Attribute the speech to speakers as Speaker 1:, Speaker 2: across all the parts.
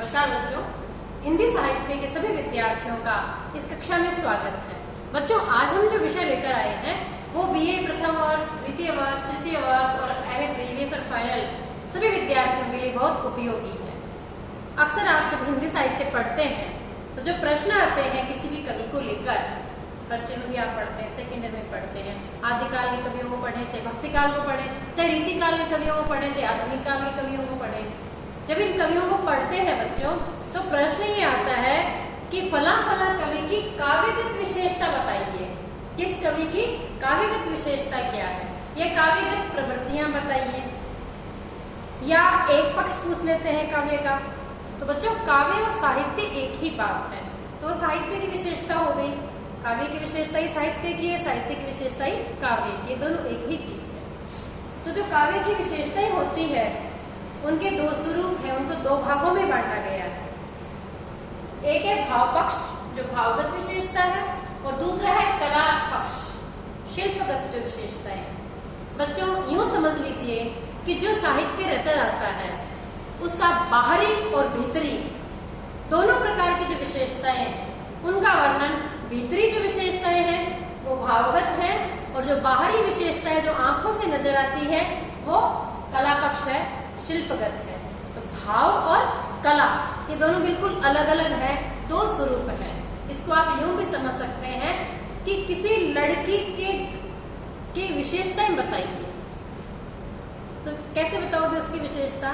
Speaker 1: नमस्कार बच्चों, हिंदी साहित्य के सभी विद्यार्थियों का इस कक्षा में स्वागत है। बच्चों, आज हम जो विषय लेकर आए हैं वो बीए प्रथम वर्ष, द्वितीय वर्ष, तृतीय वर्ष और एमए प्रीवियस और फाइनल सभी विद्यार्थियों के लिए बहुत उपयोगी है। अक्सर आप जब हिंदी साहित्य पढ़ते हैं तो जो प्रश्न आते हैं किसी भी कवि को लेकर, फर्स्ट ईयर में भी आप पढ़ते हैं, सेकेंड ईयर में पढ़ते हैं, आदिकाल के कवियों को पढ़ें, चाहे भक्तिकाल को पढ़ें, चाहे रीतिकाल के कवियों को पढ़ें, चाहे आधुनिक काल के कवियों को पढ़ें। जब इन कवियों को पढ़ते हैं बच्चों तो प्रश्न ये आता है कि फला फला कवि की काव्यगत विशेषता बताइए। किस कवि की काव्यगत विशेषता क्या है, या काव्यगत प्रवृत्तियां बताइए, या एक पक्ष पूछ लेते हैं काव्य का। तो बच्चों, काव्य और साहित्य एक ही बात है, तो साहित्य की विशेषता हो गई। काव्य की विशेषता ही साहित्य की है, साहित्य की विशेषता ही काव्य की, दोनों एक ही चीज है। तो जो काव्य की विशेषताएं होती है उनके दो स्वरूप हैं, उनको दो भागों में बांटा गया है। एक है भाव पक्ष जो भावगत विशेषता है, और दूसरा है कला पक्ष शिल्पगत जो विशेषता है। बच्चों, यूं समझ लीजिए कि जो साहित्य रचा जाता है उसका बाहरी और भीतरी दोनों प्रकार की जो विशेषताएं हैं उनका वर्णन, भीतरी जो विशेषताएं हैं वो भावगत है, और जो बाहरी विशेषताएं जो आंखों से नजर आती है वो कला पक्ष है, शिल्पगत है। तो भाव और कला ये दोनों बिल्कुल अलग अलग है, दो स्वरूप है। इसको आप यूं भी समझ सकते हैं कि किसी लड़की की विशेषताएं बताइए, तो कैसे बताओगे उसकी विशेषता?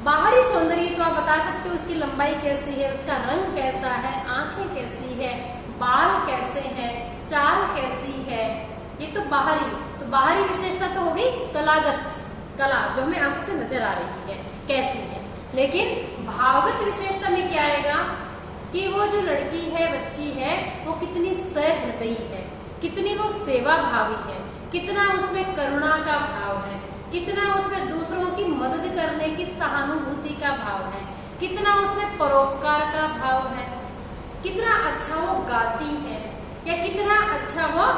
Speaker 1: बाहरी सौंदर्य तो आप बता सकते हो, उसकी लंबाई कैसी है, उसका रंग कैसा है, आंखें कैसी है, बाल कैसे हैं, चाल कैसी है, ये तो बाहरी। तो बाहरी विशेषता तो हो गई कलागत, कला जो हमें आंखों से नजर आ रही है कैसी है। लेकिन भावगत विशेषता में क्या आएगा कि वो जो लड़की है, बच्ची है, वो कितनी सहृदयी है, कितनी वो सेवा भावी है, कितना उसमें करुणा का भाव है, कितना उसमें दूसरों की मदद करने की सहानुभूति का भाव है, कितना उसमें परोपकार का भाव है, कितना अच्छा वो गाती है, या कितना अच्छा वो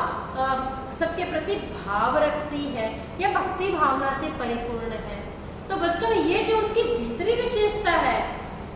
Speaker 1: सबके प्रति भाव रखती है, या भक्ति भावना से परिपूर्ण है। तो बच्चों, ये जो उसकी भीतरी विशेषता है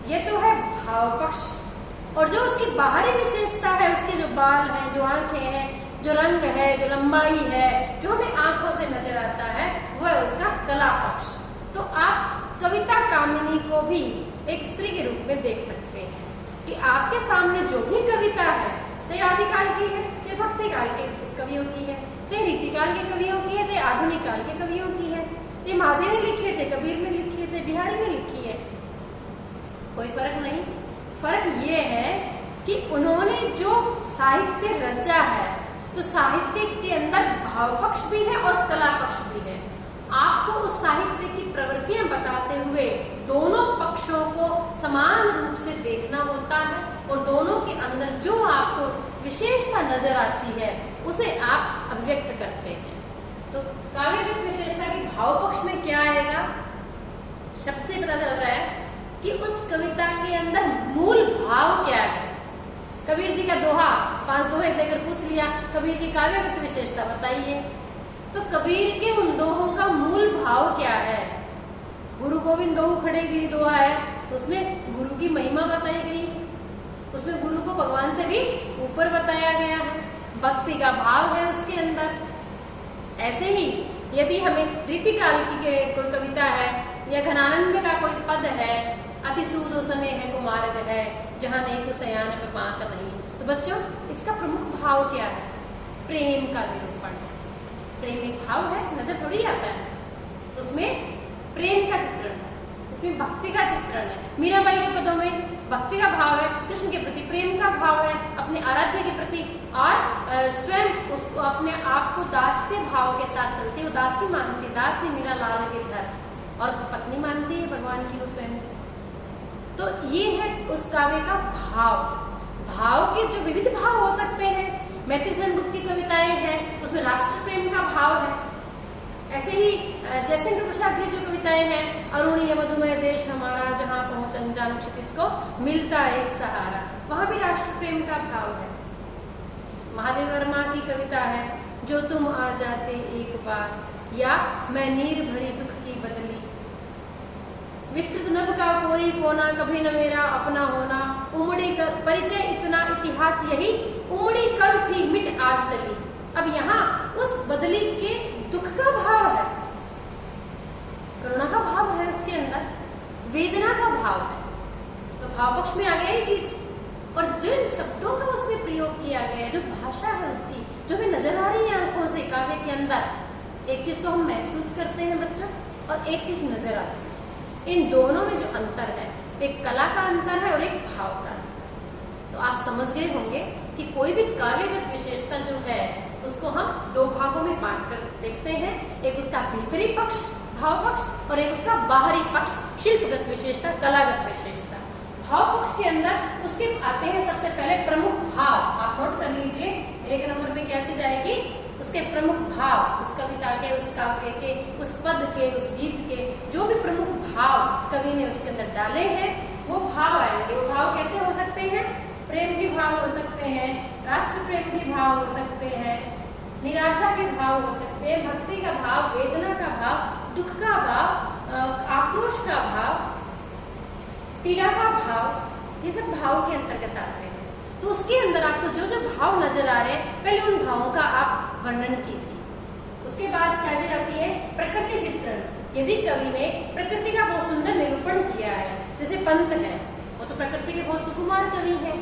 Speaker 1: ये तो है भाव पक्ष, और जो उसकी बाहरी विशेषता है, उसके जो बाल हैं, जो आंखें हैं, जो रंग है, जो लंबाई है, जो हमें आंखों से नजर आता है, वो है उसका कला पक्ष। तो आप कविता कामिनी को भी एक स्त्री के रूप में देख सकते हैं कि आपके सामने जो भी कविता है, चाहे आदिकाल की है, चाहे भक्ति काल के कवियों की है, चाहे रीतिकाल के कवियों की है, चाहे आधुनिक काल के कवियों की है, चाहे महादेव ने लिखी है, चाहे कबीर ने लिखी है, चाहे बिहारी ने लिखी है, कोई फर्क नहीं। फर्क ये है कि उन्होंने जो साहित्य रचा है तो साहित्य के अंदर भाव पक्ष भी है और कला पक्ष भी है। आपको उस साहित्य की प्रवृत्तियां बताते हुए दोनों पक्षों को समान रूप से देखना होता है, और दोनों के अंदर जो आपको विशेषता नजर आती है उसे आप अभिव्यक्त करते हैं। तो काव्यगत विशेषता की भाव पक्ष में क्या आएगा? शब्द से पता चल रहा है कि उस कविता के अंदर मूल भाव क्या है। कबीर जी का दोहा 5 दोहे देकर पूछ लिया, कबीर की काव्यगत विशेषता बताइए। तो कबीर के उन दोहों का मूल भाव क्या है? गुरु गोविंद दोहु खड़े गिरि दोहा है, तो उसमें गुरु की महिमा बताई गई, उसमें गुरु को भगवान से भी ऊपर बताया गया है, भक्ति का भाव है उसके अंदर। ऐसे ही यदि हमें रीतिकाल की कोई कविता है, या घनानंद का कोई पद है, अति सुदोसने है कुमारग है, जहां नहीं को सयान पे पाक नहीं, तो बच्चों इसका प्रमुख भाव क्या है? प्रेम का निरूपण है। प्रेम एक भाव है, नजर थोड़ी आता है, तो उसमें प्रेम का चित्रण है, इसमें भक्ति का चित्रण है। मीराबाई के पदों में भक्ति का भाव है, कृष्ण के प्रति प्रेम का भाव है, अपने आराध्य के प्रति, और स्वयं उसको अपने आप को दास्य भाव के साथ चलती है, वो दासी मानती, दासी मीरा लाल गिरधर, और पत्नी मानती है भगवान की वो स्वयं। तो ये है उस काव्य का भाव। भाव के जो विविध भाव हो सकते हैं, मैथिली शरण की कविताएं हैं उसमें राष्ट्र प्रेम का भाव है। ऐसे ही जयशंकर प्रसाद की जो कविताएं हैं, अरुणीय मधुमय देश हमारा, जहां पहुंच अनजान क्षितिज को मिलता एक सहारा, वहां भी राष्ट्र प्रेम का भाव है। महादेव वर्मा की कविता है, जो तुम आ जाते एक बार, या मैं नीर भरी दुख की बदली, विस्तृत नभ का कोई कोई कोना, कभी न मेरा अपना होना, उमड़ी परिचय इतना इतिहास यही, उमड़ी कल थी मिट आज चली। अब यहाँ उस बदली के दुख का भाव है, करुणा का भाव है, उसके अंदर वेदना का भाव है। तो भाव पक्ष में आ गया ये चीज। और जिन शब्दों का उसमें प्रयोग किया गया है, जो भाषा है उसकी, जो भी नजर आ रही है आंखों से काव्य के अंदर, एक चीज तो हम महसूस करते हैं बच्चों, और एक चीज नजर आती है। इन दोनों में जो अंतर है, एक कला का अंतर है और एक भाव का अंतर। तो आप समझ गए होंगे कि कोई भी काव्यगत विशेषता जो है उसको हम दो भागों में बांट कर देखते हैं। एक उसका भीतरी पक्ष भाव पक्ष और एक उसका बाहरी पक्ष शिल्पगत विशेषता, कलागत विशेषता। भाव पक्ष के अंदर उसके आते हैं सबसे पहले प्रमुख भाव। आप नोट कर लीजिए, एक नंबर पे क्या चीज आएगी, उसके प्रमुख भाव, उस कविता के, उस काव्य के, उस पद के, उस गीत के जो भी प्रमुख भाव कवि ने उसके अंदर डाले हैं वो भाव आएंगे। वो भाव कैसे हो सकते हैं, प्रेम के भाव हो सकते हैं, राष्ट्र प्रेम के भाव हो सकते हैं, निराशा के भाव हो सकते हैं, भक्ति का भाव, वेदना का भाव, दुख का भाव, आक्रोश का भाव, पीड़ा का भाव, ये सब भाव के अंतर्गत आते हैं। तो उसके अंदर आपको जो जो भाव नजर आ रहे हैं, पहले उन भावों का आप वर्णन कीजिए। उसके बाद क्या चीज आती है, प्रकृति चित्रण। यदि कवि ने प्रकृति का बहुत सुंदर निरूपण किया है, जैसे पंत है, वो तो प्रकृति के बहुत सुकुमार कवि है,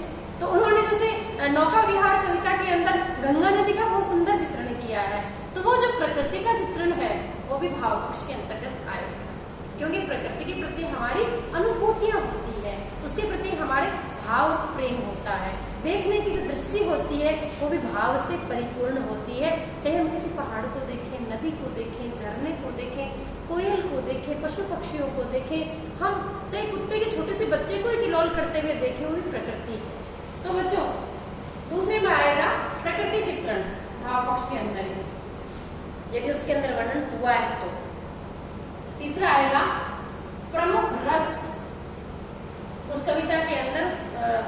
Speaker 1: तो उन्होंने जैसे नौका विहार कविता के अंदर गंगा नदी का बहुत सुंदर चित्रण किया है, तो वो जो प्रकृति का चित्रण है वो भी भाव पक्ष के अंतर्गत आएगा। क्योंकि प्रकृति के प्रति हमारी अनुभूतियां होती है, उसके प्रति हमारे भाव प्रेम होता है, देखने की जो दृष्टि होती है वो भी भाव से परिपूर्ण होती है। चाहे हम किसी पहाड़ को देखें, नदी को देखें, झरने को देखें, कोयल को देखें, पशु पक्षियों को देखें, हम चाहे कुत्ते के छोटे से बच्चे को ही किलोल करते हुए देखें, वो भी प्रकृति। तो बच्चों दूसरे में आएगा प्रकृति चित्रण भाव पक्ष के अंदर, यदि उसके अंदर वर्णन हुआ है तो। तीसरा आएगा प्रमुख रस। उस कविता के अंदर,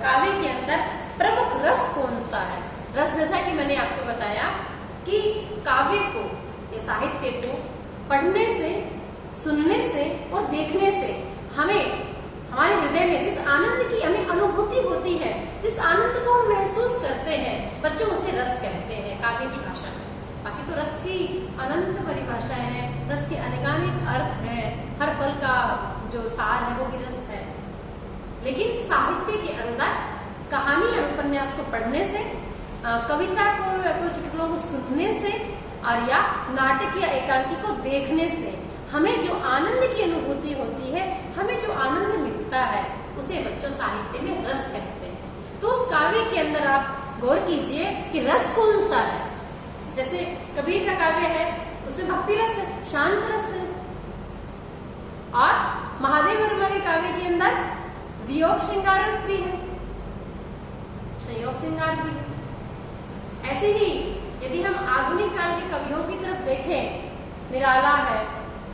Speaker 1: काव्य के अंदर प्रमुख रस कौन सा है। रस जैसा कि मैंने आपको बताया कि काव्य को, ये साहित्य को पढ़ने से, सुनने से और देखने से हमें हमारे हृदय में जिस आनंद की हमें अनुभूति होती है, जिस आनंद को हम महसूस करते हैं, बच्चों उसे रस कहते हैं काव्य की भाषा में। बाकी तो रस की अनंत परिभाषाएं हैं, रस के अनेकानेक अर्थ हैं, हर फल का जो सार है वो भी रस है। लेकिन साहित्य के अंदर कहानी और उपन्यास को पढ़ने से, कविता को या कुछ टुकड़ों को सुनने से, और या नाटक या एकांकी को देखने से हमें जो आनंद की अनुभूति होती है, हमें जो आनंद मिलता है, उसे बच्चों साहित्य में रस कहते हैं। तो उस काव्य के अंदर आप गौर कीजिए कि रस कौन सा है। जैसे कबीर का काव्य है, उसमें भक्ति रस है, शांत रस है, और महादेव वर्मा के काव्य के अंदर वियोग श्रृंगार रस भी है, संयोग श्रृंगार भी है। ऐसे ही यदि हम आधुनिक काल के कवियों की तरफ देखें, निराला है,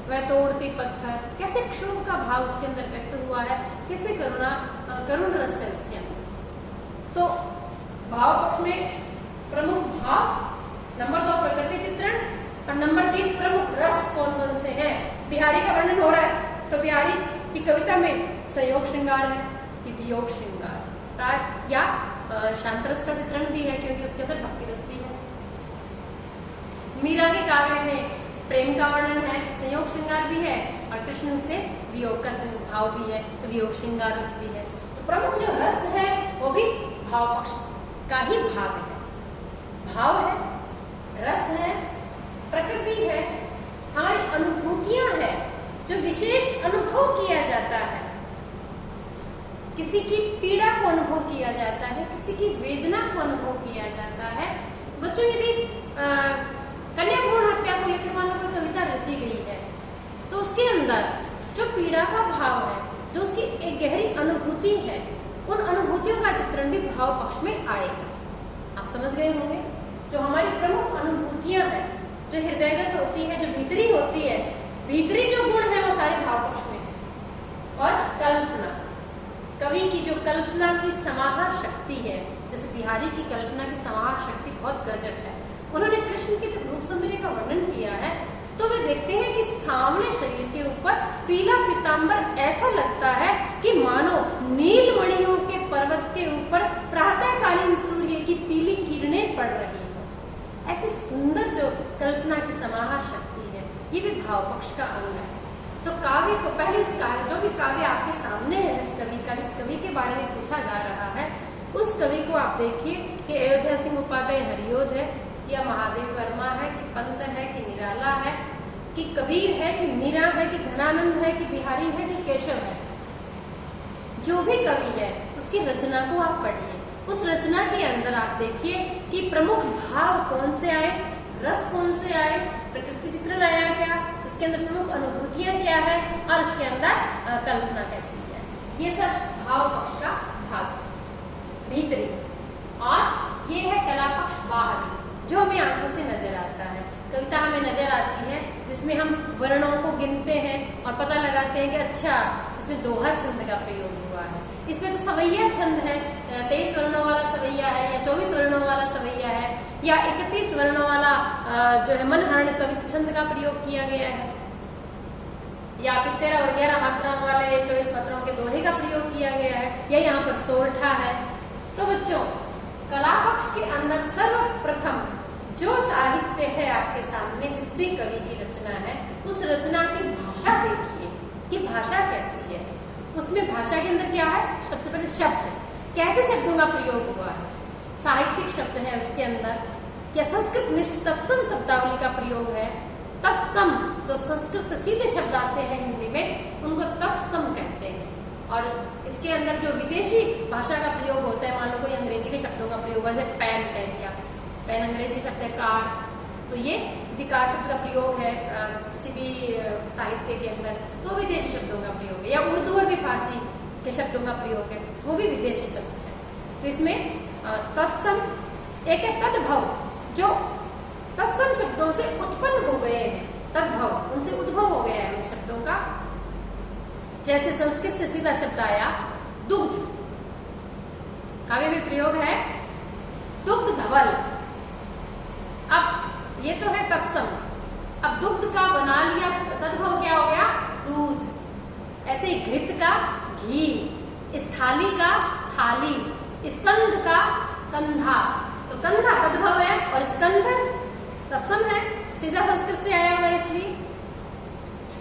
Speaker 1: वह तोड़ती पत्थर, कैसे क्षोभ का भाव उसके अंदर व्यक्त हुआ है, कैसे करुण रस है उसके अंदर। तो भाव पक्ष में प्रमुख भाव, नंबर 2 प्रकृति चित्रण, और नंबर 3 प्रमुख रस कौन कौन से हैं। बिहारी का वर्णन हो रहा है तो बिहारी की कविता में संयोग श्रृंगार है कि वियोग श्रृंगार, या शांत रस का चित्रण भी है क्योंकि उसके अंदर भक्ति रस भी है। मीरा के काव्य में प्रेम का वर्णन है, संयोग श्रृंगार भी है, और कृष्ण से वियोग का भाव भी है, तो वियोग श्रृंगार रस भी है। तो प्रमुख जो रस है वो भी भाव पक्ष का ही भाग है। भाव है, रस है, प्रकृति है, हमारी अनुभूतियां हैं, जो विशेष अनुभव किया जाता है। किसी की पीड़ा को अनुभव किया जाता है, किसी की वेदना को अनुभव किया जाता है। बच्चों यदि कन्या भ्रूण हत्या को लेकर मानो कोई कविता रची गई है, तो उसके अंदर जो पीड़ा का भाव है, जो उसकी एक गहरी अनुभूति है, उन अनुभूतियों का चित्रण भी भाव पक्ष में आएगा। आप समझ गए होंगे। जो हमारी प्रमुख अनुभूतियां हैं, जो हृदयगत होती है, जो भीतरी होती है, भीतरी जो गुण है वो सारे भाव पक्ष में है। और कल्पना, कवि की जो कल्पना की समाहार शक्ति है, जैसे बिहारी की कल्पना की समाहार शक्ति बहुत गजब है। उन्होंने कृष्ण की जब रूप सुंदरी का वर्णन किया है तो वे देखते हैं कि सामने शरीर के ऊपर पीला पीतांबर ऐसा लगता है कि मानो नीलमणियों के पर्वत के ऊपर प्रातःकालीन सूर्य की पीली किरणें पड़ रही हो। ऐसी सुंदर जो कल्पना की समाहार शक्ति है, ये भी भाव पक्ष का अंग है। तो काव्य को पहले जो भी काव्य आपके सामने है, जिस कवि के बारे में पूछा जा रहा है, उस कवि को आप देखिए कि अयोध्या सिंह उपाध्याय हरिओध है, या महादेव वर्मा है, कि पंत है, कि निराला है, कि कबीर है, कि मीरा है, कि धनानंद है, कि बिहारी है, कि केशव है। जो भी कवि है उसकी रचना को आप पढ़िए। उस रचना के अंदर आप देखिए कि प्रमुख भाव कौन से आए, रस कौन से आए, प्रकृति चित्रण आया क्या, उसके अंदर प्रमुख अनुभूतियां क्या है, और इसके अंदर कल्पना कैसी है। ये सब भाव पक्ष का भाग भीतरी, और ये है कला पक्ष बाहरी, जो हमें आंखों से नजर आता है। कविता हमें नजर आती है जिसमें हम वर्णों को गिनते हैं और पता लगाते हैं कि अच्छा इसमें दोहा छंद का प्रयोग हुआ है, इसमें तो सवैया छंद है, 23 वर्णों वाला सवैया है, या 24 वर्णों वाला सवैया है, या 31 वर्णों वाला जो है मनहरण कवित छंद का प्रयोग किया गया है, या फिर 13 और 11 मात्राओं वाले 24 मात्राओं के दोहे का प्रयोग किया गया है, या यहाँ पर सोरठा है। तो बच्चों, कला पक्ष के अंदर सर्वप्रथम जो साहित्य है आपके सामने, जिस भी कवि की रचना है, उस रचना की भाषा देखिए कि भाषा कैसी है। उसमें भाषा के अंदर क्या है, सबसे पहले शब्द, कैसे शब्दों का प्रयोग हुआ है, साहित्यिक शब्द है उसके अंदर, या संस्कृत निष्ठ तत्सम शब्दावली का प्रयोग है। तत्सम जो संस्कृत से सीधे शब्द आते हैं हिंदी में, उनको तत्सम कहते हैं। और इसके अंदर जो विदेशी भाषा का प्रयोग होता है, मान लो कोई अंग्रेजी के शब्दों का प्रयोग, जैसे पैन कह दिया, पैन अंग्रेजी शब्द है कार, तो ये यदि कार शब्द का प्रयोग है किसी भी साहित्य के अंदर, तो विदेशी शब्दों का प्रयोग है। या उर्दू और भी फारसी के शब्दों का प्रयोग है, वो भी विदेशी शब्द है। तो इसमें तत्सम एक है तद्भव, जो तत्सम शब्दों से उत्पन्न हो गए हैं, तद्भव उनसे उद्भव हो गया है उन शब्दों का। जैसे संस्कृत से सीधा शब्द आया दुग्ध, काव्य में प्रयोग है दुग्ध धवल। अब ये तो है तत्सम, अब दुग्ध का बना लिया, तद्भव क्या हो गया, दूध। ऐसे ही घृत का घी, स्थाली का थाली, स्कंध का कंधा, तो कंधा तद्भव है और स्कंध तत्सम है, सीधा संस्कृत से आया हुआ है इसलिए।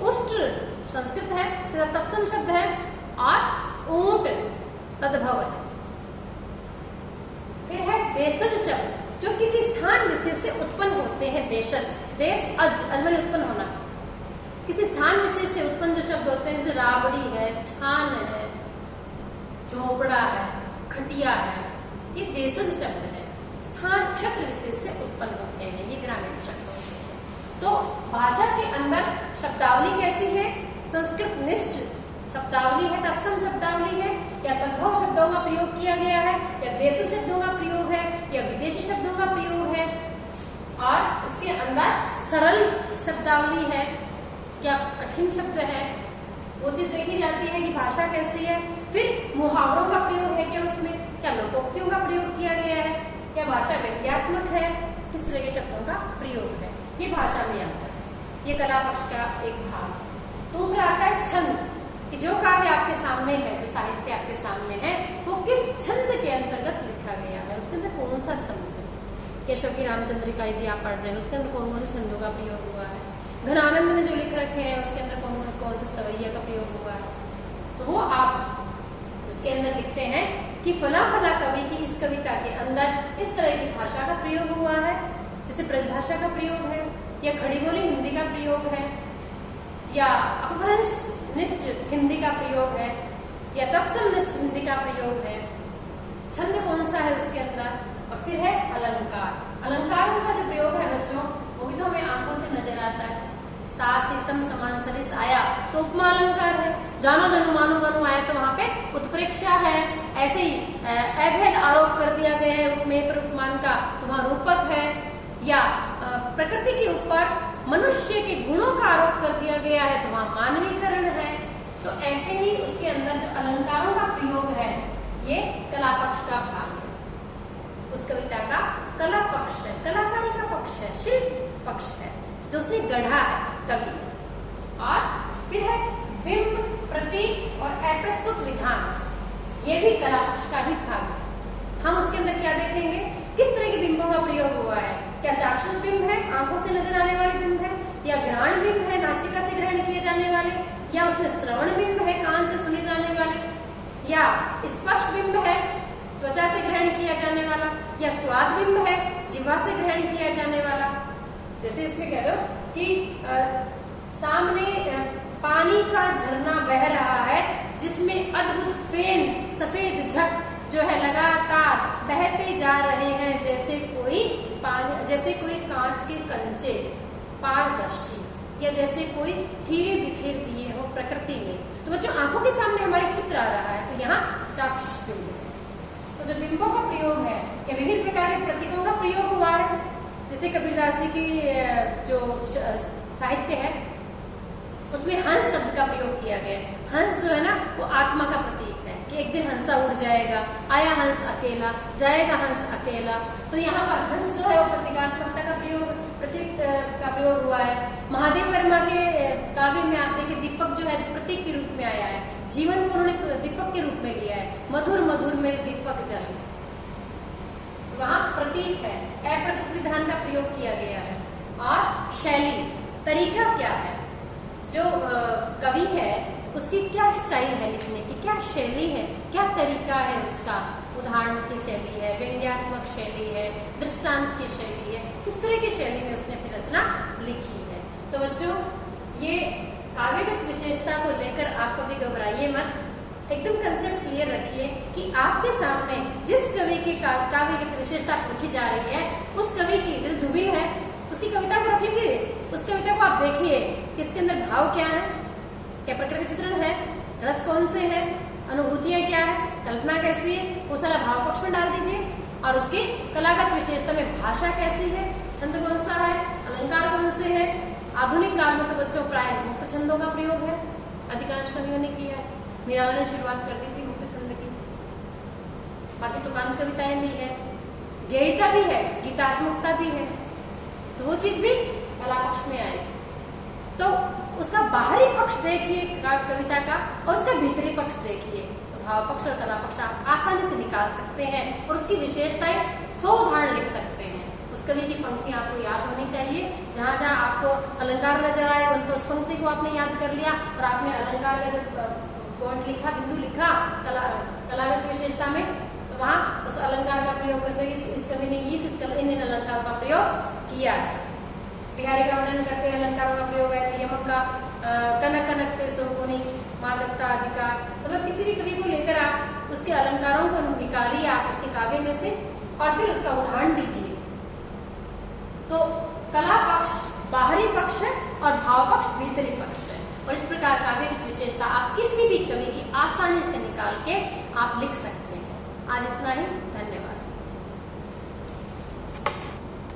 Speaker 1: उष्ट्र संस्कृत है, सीधा तत्सम शब्द है, और ऊंट तद्भव है। फिर है देशज शब्द, जो किसी स्थान विशेष से उत्पन्न होते हैं। देशज, देश अज में उत्पन्न होना, किसी स्थान विशेष से उत्पन्न जो शब्द होते हैं, जैसे राबड़ी है, छान है, झोपड़ा है, खटिया है, ये देशज शब्द है, स्थान क्षेत्र विशेष से उत्पन्न होते हैं, ये ग्रामीण शब्द होते हैं। तो भाषा के अंदर शब्दावली कैसी है, संस्कृत निष्ठ शब्दावली है, तत्सम शब्दावली है, या तद्भव शब्दों का प्रयोग किया गया है, या देशी शब्दों का प्रयोग है, या विदेशी शब्दों का प्रयोग है। और इसके अंदर सरल शब्दावली है, क्या कठिन शब्द है, वो चीज देखी जाती है कि भाषा कैसी है। फिर मुहावरों का प्रयोग है क्या उसमें, क्या लोकोक्तियों का प्रयोग किया गया है, क्या भाषा व्यंग्यात्मक है, किस तरह के शब्दों का प्रयोग है, ये भाषा में आता है। ये कला पक्ष का एक भाग। दूसरा आता है छंद, कि जो काव्य आपके सामने है, जो साहित्य आपके सामने है, वो किस छंद के अंतर्गत लिखा गया है, उसके अंदर कौन सा छंद है। केशव की रामचंद्रिका यदि आप पढ़ रहे हैं, उसके अंदर कौन कौन से छंदों का प्रयोग हुआ है। घनानंद ने जो लिख रखे हैं, उसके अंदर कौन से सवैया का प्रयोग हुआ है। तो वो आप उसके अंदर लिखते हैं कि फला फला कवि की इस कविता के अंदर इस तरह की भाषा का प्रयोग हुआ है, जैसे ब्रजभाषा का प्रयोग है, या खड़ी बोली हिंदी का प्रयोग है, या अपभ्रंश निष्ठ हिंदी का प्रयोग है, या तत्सम निष्ठ हिंदी का प्रयोग है। छंद कौन सा है उसके अंदर। और फिर है अलंकार। अलंकारों का जो प्रयोग है बच्चों, वो भी तो हमें आंखों से नजर आता है। सा सीसम समान सरिस आया तो उपमा अलंकार है, जानो जनु मानो मनु आया तो वहां पे उत्प्रेक्षा है। ऐसे ही अभेद आरोप कर दिया गया है उपमेय पर उपमान का, तो वहां रूपक है। या प्रकृति के ऊपर मनुष्य के गुणों का आरोप कर दिया गया है, तो वहां मानवीकरण है। तो ऐसे ही उसके अंदर जो अलंकारों का प्रयोग है, ये कला पक्ष का भाग है। उस कविता का कला पक्ष है, कलाकारी का पक्ष है, शिल्प पक्ष है, जो उसे गढ़ा है कवि। और फिर है बिंब, प्रतीक और अप्रस्तुत विधान। विधान, ये भी कला पक्ष का ही भाग है। हम उसके अंदर क्या देखेंगे, किस तरह के बिंबों का प्रयोग हुआ है। क्या चाक्षुष बिंब है, आंखों से नजर आने वाले बिंब है, या घ्राण बिंब है, नासिका से ग्रहण किए जाने वाले, या उसमें श्रवण बिंब है, कान से सुने जाने वाले, या स्पर्श बिंब है, त्वचा से ग्रहण किया जाने वाला, या स्वाद बिंब है, जीवा से ग्रहण किया जाने वाला। जैसे इसमें कह दो कि सामने पानी का झरना बह रहा है जिसमें अद्भुत फेन सफेद झक जो है लगातार बहते जा रहे हैं, जैसे कोई पानी, जैसे कोई कांच के कंचे पारदर्शी, या जैसे कोई हीरे बिखेर दिए हो प्रकृति में। तो बच्चों आंखों के सामने हमारे चित्र आ रहा है, तो यहाँ चाक्षुष बिंब है। तो जो बिंबों का प्रयोग है या विभिन्न प्रकार के प्रतीकों का प्रयोग हुआ है, जैसे कबीरदास जी की जो साहित्य है उसमें हंस शब्द का प्रयोग किया गया है। हंस जो है ना वो आत्मा का प्रतीक है कि एक दिन हंसा उड़ जाएगा, आया हंस अकेला, जाएगा हंस अकेला। तो यहाँ पर हंस जो है वो प्रतीकात्मकता का प्रयोग हुआ है। महादेव वर्मा के काव्य में आप देखें दीपक जो है प्रतीक के रूप में आया है, जीवन को उन्होंने दीपक के रूप में लिया है, मधुर मधुर मेरे दीपक जल, वहां प्रतीक है। अप्रस्तुत विधान का प्रयोग किया गया है। और शैली, तरीका क्या है, जो कवि है उसकी क्या स्टाइल है लिखने की, क्या शैली है, क्या तरीका है उसका, उदाहरण की शैली है, व्यंग्यात्मक शैली है, दृष्टांत की शैली है, किस तरह की शैली में उसने अपनी रचना लिखी है। तो बच्चों ये काव्यगत विशेषता को लेकर आप कभी घबराइए मत, एकदम कंसेप्ट क्लियर रखिए कि आपके सामने जिस कवि की काव्यगत विशेषता पूछी जा रही है उस कवि की, जैसे धुबिल है उसकी कविता को रख लीजिए, उस कविता को आप देखिए इसके अंदर भाव क्या है, क्या प्रकृति चित्रण है, रस कौन से है, अनुभूतियां क्या है, कल्पना कैसी है, वो सारा भाव पक्ष में डाल दीजिए। और उसकी कलागत विशेषता में भाषा कैसी है, छंद कौन सा है, अलंकार कौन से है। आधुनिक काल में तो बच्चों प्राय मुक्त छंदों का प्रयोग है, अधिकांश कवियों ने किया है। मीराबाई ने शुरुआत कर दी थी मुक्त छंद की, बाकी तो कांत कविताएं भी है, गेयता भी है, गीतात्मकता भी है, तो वो चीज भी कला पक्ष में आए। तो उसका बाहरी पक्ष देखिए कविता का और उसका भीतरी पक्ष देखिए, तो भाव पक्ष और कला पक्ष आप आसानी से निकाल सकते हैं और उसकी विशेषताएं 100 उदाहरण लिख सकते हैं। उस कवि की पंक्ति आपको याद होनी चाहिए, जहां जहां आपको अलंकार नजर आए उनको उस पंक्ति को आपने याद कर लिया और आपने अलंकार का जब पॉइंट लिखा, बिंदु लिखा कलागत विशेषता में, तो वहां उस अलंकार का प्रयोग करते हुए इस कवि ने इन अलंकारों का प्रयोग किया है। बिहारी का वर्णन करते हुए अलंकारों का प्रयोग है, तो यमक का कनक कनकते सोगुनी मादकता अधिकार, मतलब किसी भी कवि को लेकर आप उसके अलंकारों को निकालिए आप उसके काव्य में से और फिर उसका उदाहरण दीजिए। तो कला पक्ष बाहरी पक्ष है और भाव पक्ष भीतरी पक्ष है, और इस प्रकार काव्य की विशेषता आप किसी भी कवि की आसानी से निकाल के आप लिख सकते हैं। आज इतना ही, धन्यवाद।